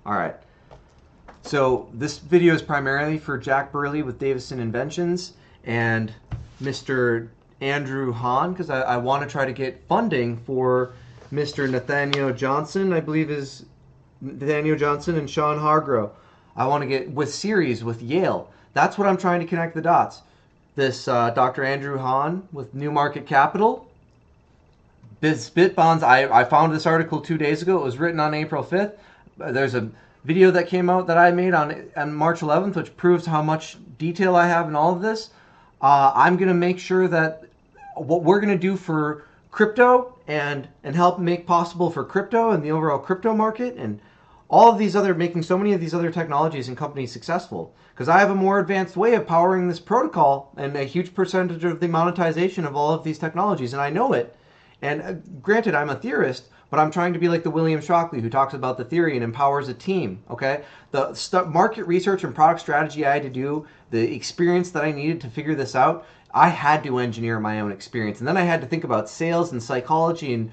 All right. So this video is primarily for Jack Burley with Davison Inventions and Mr. Andrew Hahn, because I want to try to get funding for Mr. Nathaneo Johnson, I believe is Nathaneo Johnson, and Sean Hargrove. I want to get with series with Yale. That's what I'm trying to connect the dots. This Dr. Andrew Hahn with New Market Capital. Bitbonds, I found this article 2 days ago. It was written on April 5th. There's a video that came out that I made on March 11th, which proves how much detail I have in all of this. I'm going to make sure that what we're going to do for crypto and help make possible for crypto and the overall crypto market and all of these other, making so many of these other technologies and companies successful. Because I have a more advanced way of powering this protocol and a huge percentage of the monetization of all of these technologies, and I know it. And granted, I'm a theorist, but I'm trying to be like the William Shockley who talks about the theory and empowers a team, okay? The market research and product strategy I had to do, the experience that I needed to figure this out, I had to engineer my own experience. And then I had to think about sales and psychology and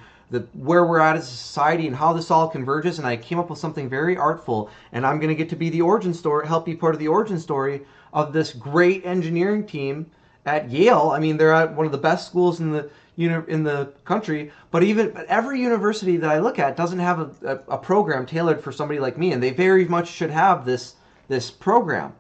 where we're at as a society and how this all converges, and I came up with something very artful, and I'm going to get to be the origin story, help be part of the origin story of this great engineering team at Yale. I mean, they're at one of the best schools in the country, but every university that I look at doesn't have a program tailored for somebody like me, and they very much should have this program.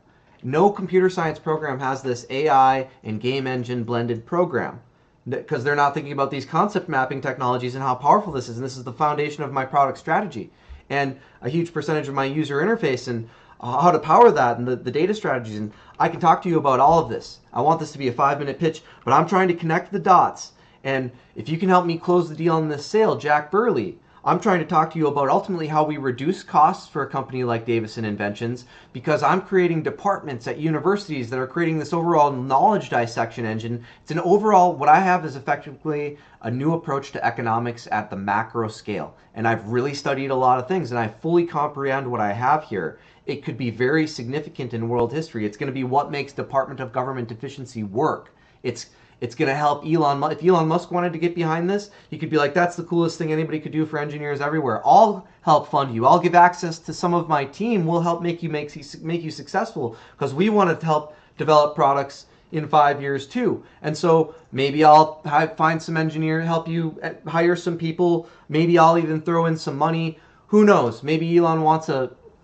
No computer science program has this AI and game engine blended program, because they're not thinking about these concept mapping technologies and how powerful this is. And this is the foundation of my product strategy and a huge percentage of my user interface and how to power that and the data strategies. And I can talk to you about all of this. I want this to be a 5-minute pitch, but I'm trying to connect the dots. And if you can help me close the deal on this sale, Jack Burley, I'm trying to talk to you about ultimately how we reduce costs for a company like Davison Inventions, because I'm creating departments at universities that are creating this overall knowledge dissection engine. It's an overall, what I have is effectively a new approach to economics at the macro scale. And I've really studied a lot of things, and I fully comprehend what I have here. It could be very significant in world history. It's going to be what makes Department of Government efficiency work. It's going to help Elon Musk. If Elon Musk wanted to get behind this, he could be like, that's the coolest thing anybody could do for engineers everywhere. I'll help fund you. I'll give access to some of my team. We'll help make you successful, because we want to help develop products in 5 years too. And so maybe I'll find some engineers, help you hire some people. Maybe I'll even throw in some money. Who knows? Maybe Elon wants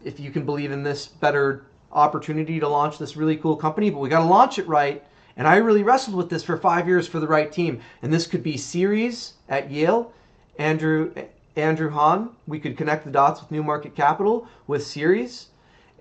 if you can believe in this, better opportunity to launch this really cool company, but we got to launch it right. And I really wrestled with this for 5 years for the right team. And this could be series at Yale, Andrew Hahn. We could connect the dots with New Market Capital with series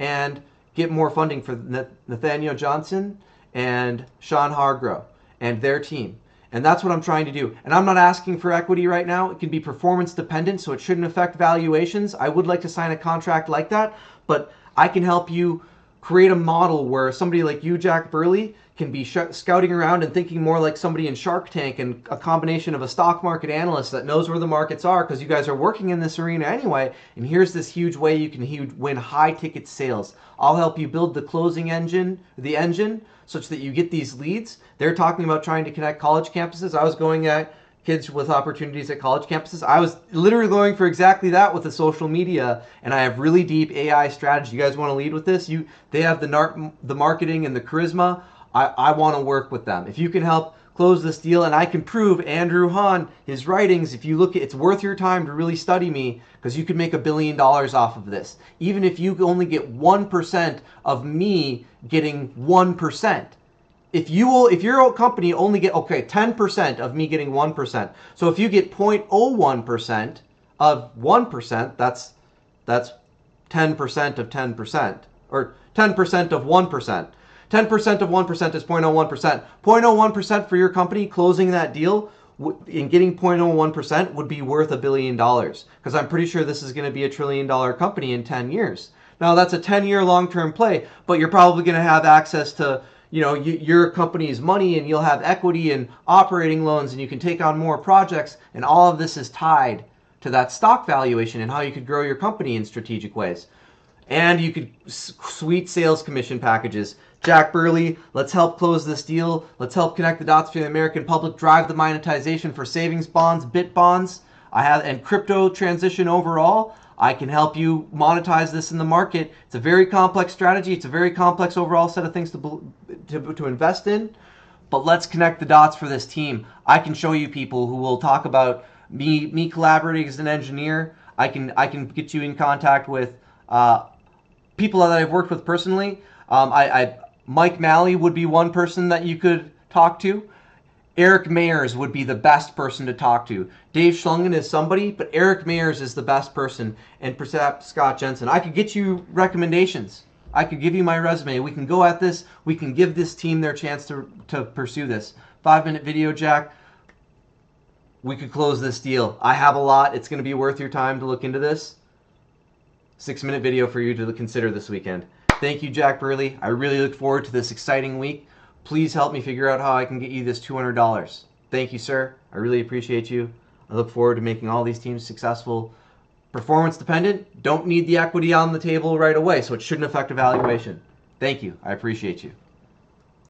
and get more funding for Nathaneo Johnson and Sean Hargrove and their team. And that's what I'm trying to do. And I'm not asking for equity right now. It can be performance dependent, so it shouldn't affect valuations. I would like to sign a contract like that, but I can help you create a model where somebody like you, Jack Burley, can be scouting around and thinking more like somebody in Shark Tank, and a combination of a stock market analyst that knows where the markets are, because you guys are working in this arena anyway. And here's this huge way you can win high ticket sales. I'll help you build the closing engine, such that you get these leads. They're talking about trying to connect college campuses. I was going at kids with opportunities at college campuses. I was literally going for exactly that with the social media, and I have really deep AI strategy. You guys want to lead with this? They have the marketing and the charisma. I want to work with them. If you can help close this deal, and I can prove Andrew Hahn, his writings, if you look at, it's worth your time to really study me, because you could make $1 billion off of this. Even if you only get 1% of me getting 1%. If your company only get, 10% of me getting 1%. So if you get 0.01% of 1%, that's 10% of 10%, or 10% of 1%. 10% of 1% is 0.01%. 0.01% for your company closing that deal and getting 0.01% would be worth $1 billion, because I'm pretty sure this is going to be $1 trillion company in 10 years. Now that's a 10-year long-term play, but you're probably going to have access to your company's money, and you'll have equity and operating loans, and you can take on more projects, and all of this is tied to that stock valuation and how you could grow your company in strategic ways. And you could sweet sales commission packages. Jack Burley, let's help close this deal. Let's help connect the dots for the American public, drive the monetization for savings bonds, bit bonds, and crypto transition overall. I can help you monetize this in the market. It's a very complex strategy. It's a very complex overall set of things to invest in. But let's connect the dots for this team. I can show you people who will talk about me collaborating as an engineer. I can get you in contact with people that I've worked with personally. Mike Malley would be one person that you could talk to. Eric Mayers would be the best person to talk to. Dave Schlungen is somebody, but Eric Mayers is the best person, and perhaps Scott Jensen. I could get you recommendations. I could give you my resume. We can go at this. We can give this team their chance to pursue this. 5-minute video, Jack. We could close this deal. I have a lot. It's going to be worth your time to look into this. 6-minute video for you to consider this weekend. Thank you, Jack Burley. I really look forward to this exciting week. Please help me figure out how I can get you this $200. Thank you, sir. I really appreciate you. I look forward to making all these teams successful. Performance dependent, don't need the equity on the table right away, so it shouldn't affect evaluation. Thank you. I appreciate you.